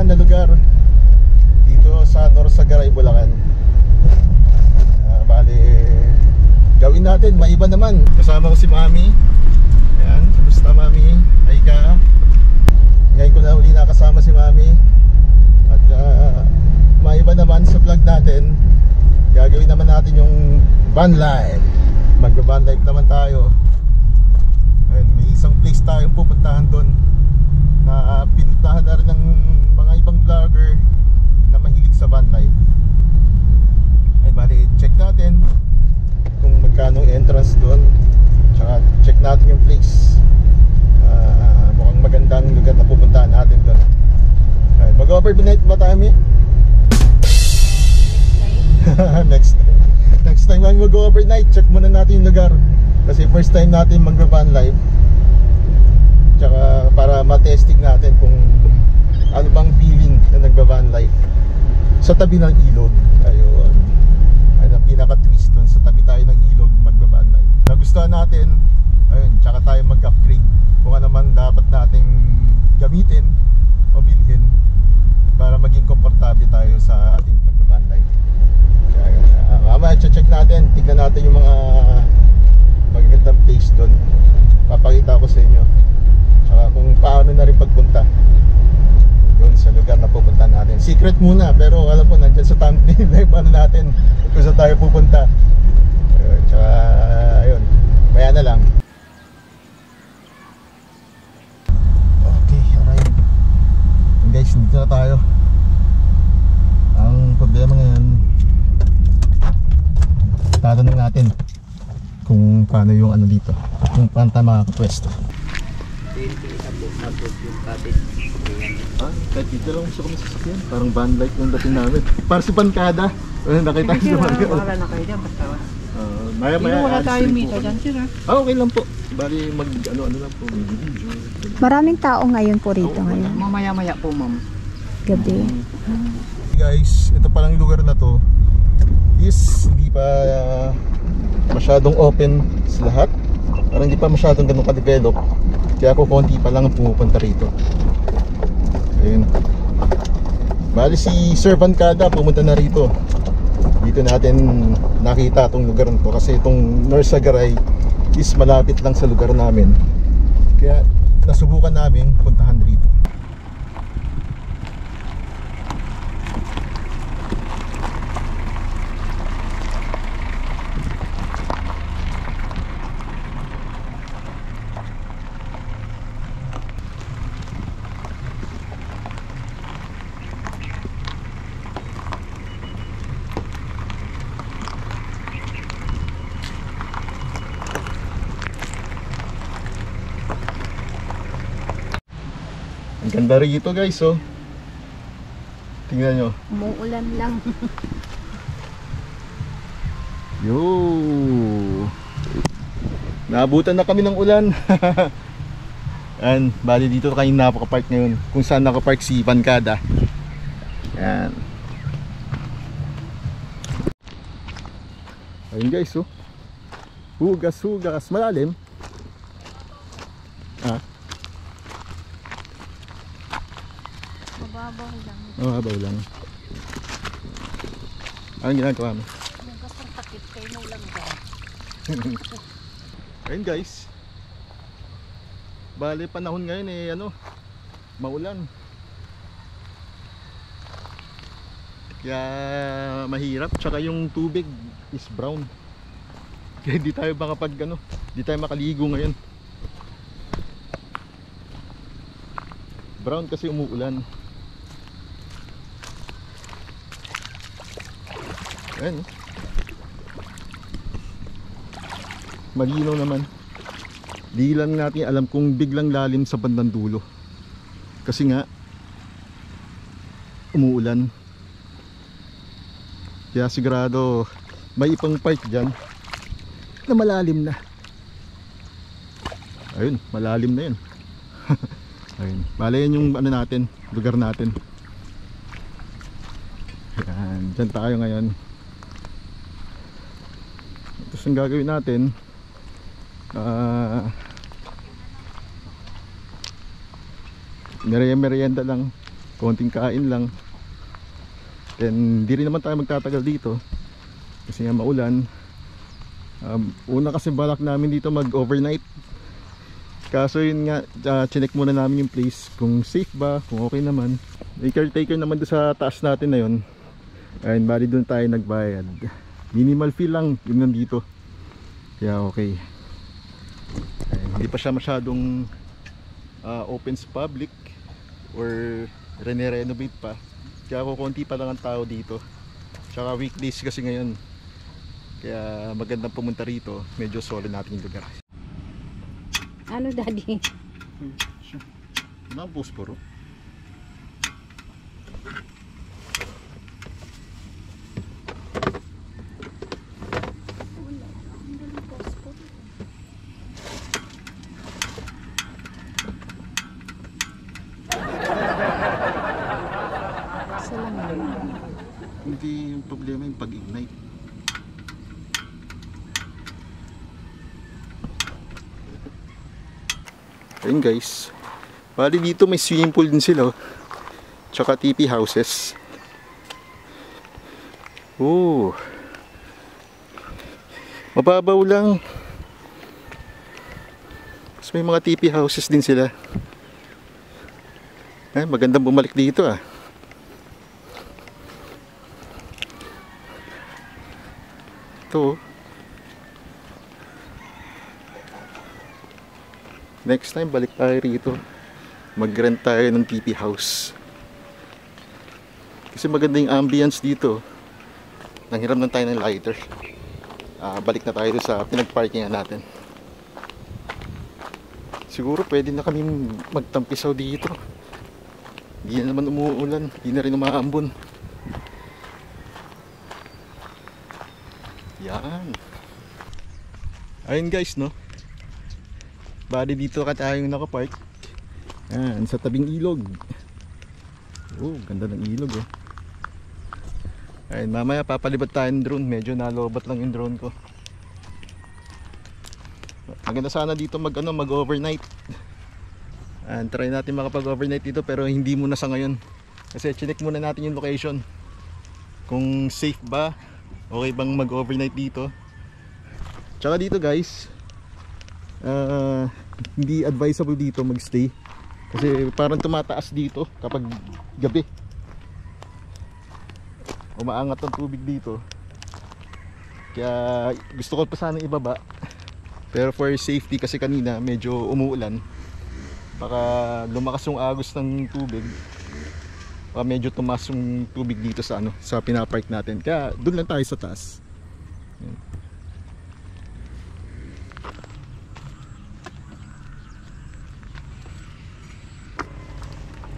pupuntahan na lugar dito sa Norsagaray, Bulacan. Bali, gawin natin, maiba naman. Kasama ko si Mami. Ayan, kamusta Mami? Aika. Ngayon ko na uli nakasama si Mami. At maiba naman sa vlog natin. Gagawin naman natin yung van life. Magba-van life naman tayo. Ayan, may isang place tayong pupuntahan doon na pinuntahan na rin ng mga ibang vlogger na mahilig sa van life. Ay bali, check natin kung magkano entrance doon. Tsaka check natin yung place. Mukhang magandang lugar na pupuntahan natin doon. Mag-overnight ba tayo, Mi? Next time ang mag-overnight, check muna natin yung lugar. Kasi first time natin mag-van life. Tsaka para matesting natin kung ano bang feeling na nagba-van life sa tabi ng ilog. Ayun, ayun ang pinaka-twist doon. Sa tabi tayo ng ilog magba-van life. Nagustuhan natin. Ayun, tsaka tayo mag-upgrade kung ano man dapat nating gamitin o bilhin para maging komportable tayo sa ating pagba-van life. Mamaya check natin, tignan natin yung mga magagandang place doon. Papakita ko sa inyo. Tsaka kung paano na rin pagpunta doon sa lugar na pupunta natin. Secret muna, pero alam po nandyan sa thumbnail live ano natin kung saan tayo pupunta. Tsaka ayun, maya na lang. Okay, alright. And guys, dito na tayo. Ang problema ngayon, tatanong natin kung paano yung ano dito, kung paano tayo makakapwesto. Kahit dito lang gusto kami sasakyan. Parang van life yung dating namin. Parang si Bankada. Nakita nyo naman. Wala na kayo dyan, basta maya wala tayong mita dyan, sir ha? Okay lang po. Bali mag ano lang po. Maraming tao ngayon po rito ngayon. Mamaya-maya po, ma'am. Gabi. Guys, ito palang lugar na to is hindi pa masyadong open sa lahat. Parang hindi pa masyadong ganun ka-develop. Kaya po konti pa lang ang pumupunta rito. Ayun. Bali si Sir Bankada pumunta na rito. Dito natin nakita itong lugar nito kasi itong Norsagaray is malapit lang sa lugar namin. Kaya nasubukan namin puntahan rito. Ang ganda rito guys, oh. Tingnan nyo. Umuulan lang. Yo. Naabutan na kami ng ulan. Yan, bali dito kayo napaka-park ngayon. Kung saan nakapark si Bankada. Yan. Ayun guys, oh. Hugas. Malalim. Mababaw lang. Anong ginagawa mo? Nagkasang takip kayo mo lang ba? Ayun guys. Bale panahon ngayon maulan. Kaya mahirap. Tsaka yung tubig is brown. Kaya di tayo di tayo makaligo ngayon. Brown kasi umuulan. Ayan. Malinaw naman. Di lang natin alam kung biglang lalim sa bandang dulo. Kasi nga umuulan. Kaya sigurado may ipang part dyan na malalim na. Ayun, malalim na yun. Ayun, bale yan yung lugar natin. Ayan, dyan tayo ngayon. Tapos ang gagawin natin, merienda lang. konting kain lang. Then di rin naman tayo magtatagal dito kasi nga maulan. Una kasi balak namin dito mag overnight, kaso yun nga, chinek muna namin yung place kung safe ba, kung okay naman. May caretaker naman doon sa taas natin na yun. Ayun, bali doon tayo nagbayad. Minimal fee lang yun nandito, kaya okay. Ayun, hindi pa siya masyadong open sa public or rene-renovate pa, kaya kukunti pa lang ang tao dito. Tsaka weekdays kasi ngayon, kaya magandang pumunta rito. Medyo solid natin yung lugar. Ano, Daddy? Ang posporo. Hindi yung problema yung pag-ignite. Ayun guys, bali dito may swimming pool din sila, oh. Tsaka TP houses. Oh, mababaw lang. Tapos may mga TP houses din sila. Ay, magandang bumalik dito ah. Ito, next time balik tayo rito, mag-rent tayo ng TP house kasi maganda yung ambience dito. Nanghiram lang tayo ng lighter. Balik na tayo sa pinag-parkingan natin. Siguro pwede na kami magtampisaw dito. Hindi na naman umuulan, hindi na rin umaambon. Yan. Ayun guys, no, bali dito ka tayong nakapark. Yan, sa tabing ilog. Oh, ganda ng ilog, oh. Ayun, mamaya papalibot tayo ng drone. Medyo nalobat lang yung drone ko. Maganda sana dito mag-overnight. Try natin makapag-overnight dito, pero hindi muna sa ngayon. Kasi chinek muna natin yung location. Kung safe ba, okay bang mag-overnight dito. Tsaka dito guys, hindi advisable dito magstay kasi parang tumataas dito kapag gabi. Umaangat ang tubig dito, kaya gusto ko pa sana ibaba, pero for safety kasi kanina medyo umuulan, baka lumakas yung agos ng tubig, baka medyo tumas yung tubig dito sa sa pinapark natin, kaya doon lang tayo sa taas. Yan.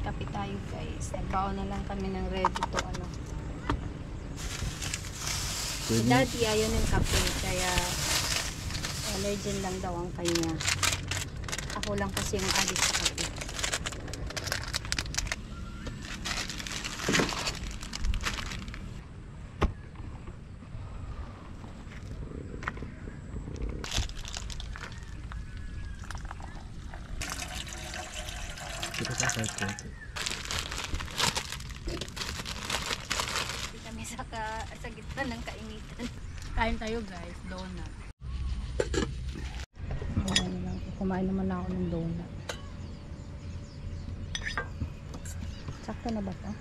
Kape tayo guys. Nagbaon na lang kami ng ready to Si Daddy ayaw ng kape, kaya allergen lang daw ang kanya. Ako lang kasi yung addict sa kape. Kami sa gitna ng kainitan. Kain tayo guys, donut. Kumain naman ako ng donut. Sakto na ba ito?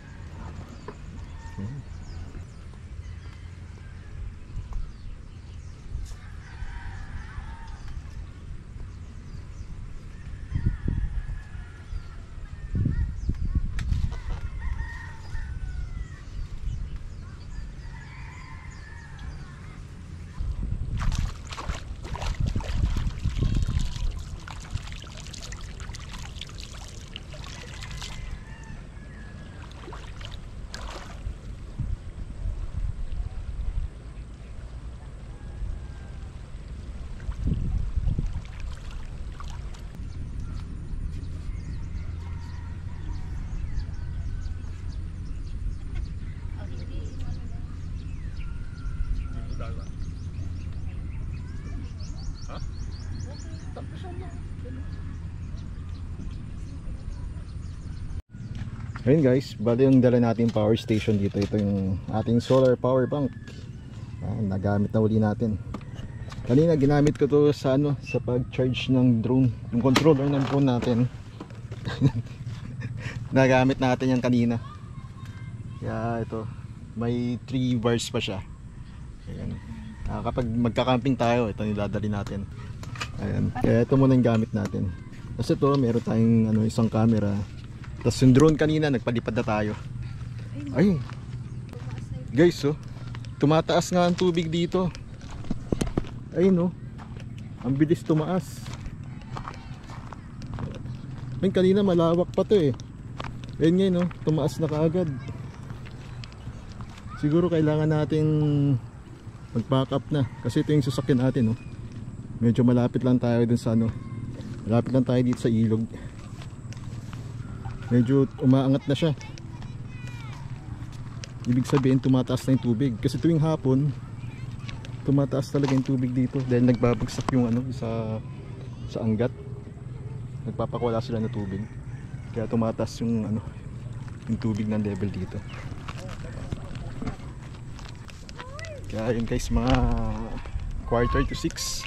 Ayun guys, bali yung dala natin power station dito. Ito yung ating solar power bank. Nagamit na uli natin. Kanina ginamit ko to sa sa pag-charge ng drone, yung controller ng drone natin. Nagamit natin yan kanina. Kaya ito, may 3 bars pa siya. Ayan. Kapag magka-camping tayo, ito niladali natin. Ayan. Kaya ito muna yung gamit natin. Kasi ito, meron tayong isang camera. Tapos yung drone kanina, nagpalipad na tayo. Ayun. Guys, tumataas nga ang tubig dito. Ayun, ang bilis tumaas. Ayun, kanina malawak pa to eh. Ayun ngayon, tumaas na kaagad. Siguro kailangan nating mag-pack up na. Kasi ito yung sasakyan natin, medyo malapit lang tayo dun sa malapit lang tayo dito sa ilog. Medyo umaangat na siya. Ibig sabihin tumataas na yung tubig. Kasi tuwing hapon tumataas talaga yung tubig dito dahil nagbabagsak yung sa anggat. Nagpapakwala sila ng tubig. Kaya tumataas yung yung tubig ng level dito. Kaya yun guys, mga 5:45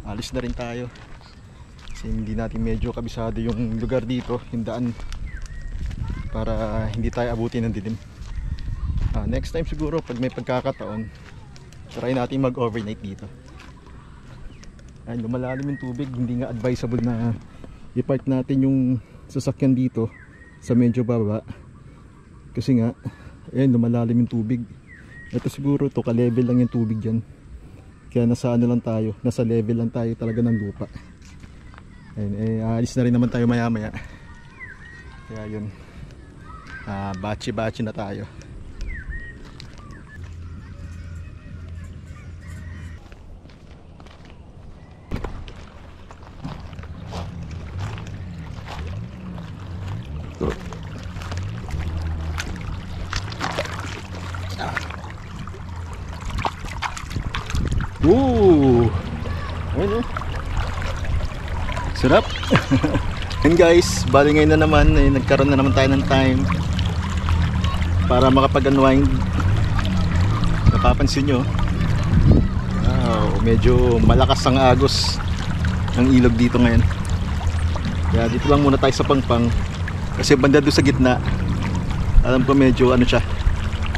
alis na rin tayo. Kasi hindi natin medyo kabisado yung lugar dito, yung daan, para hindi tayo abutin ng dilim. Next time siguro pag may pagkakataon, try natin mag-overnight dito. Ay, lumalalim yung tubig, hindi nga advisable na i-park natin yung sasakyan dito sa medyo baba. Kasi nga, lumalalim yung tubig. Ito siguro to ka-level lang yung tubig dyan. Kaya nasa lang tayo, nasa level lang tayo talaga ng lupa. Ayun, aalis na rin naman tayo maya maya. Kaya yun, bachi-bachi na tayo. Ayun, sarap. And guys, bali ngayon na naman, nagkaroon na naman tayo ng time para makapag-unwind. Napapansin nyo, medyo malakas ang agos ng ilog dito ngayon. Kaya dito lang muna tayo sa Pangpang. Kasi banda doon sa gitna, alam ko medyo siya,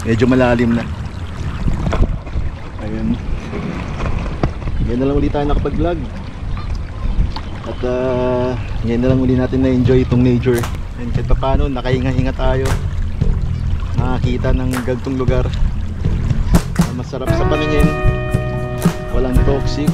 medyo malalim na. Ayun. Ngayon na lang ulit tayo nakapag-vlog. At ngayon na lang ulit natin na-enjoy itong nature. And kahit paano, nakahinga-hinga tayo. Nakakita ng gantong lugar. Masarap sa paningin. Walang toxic.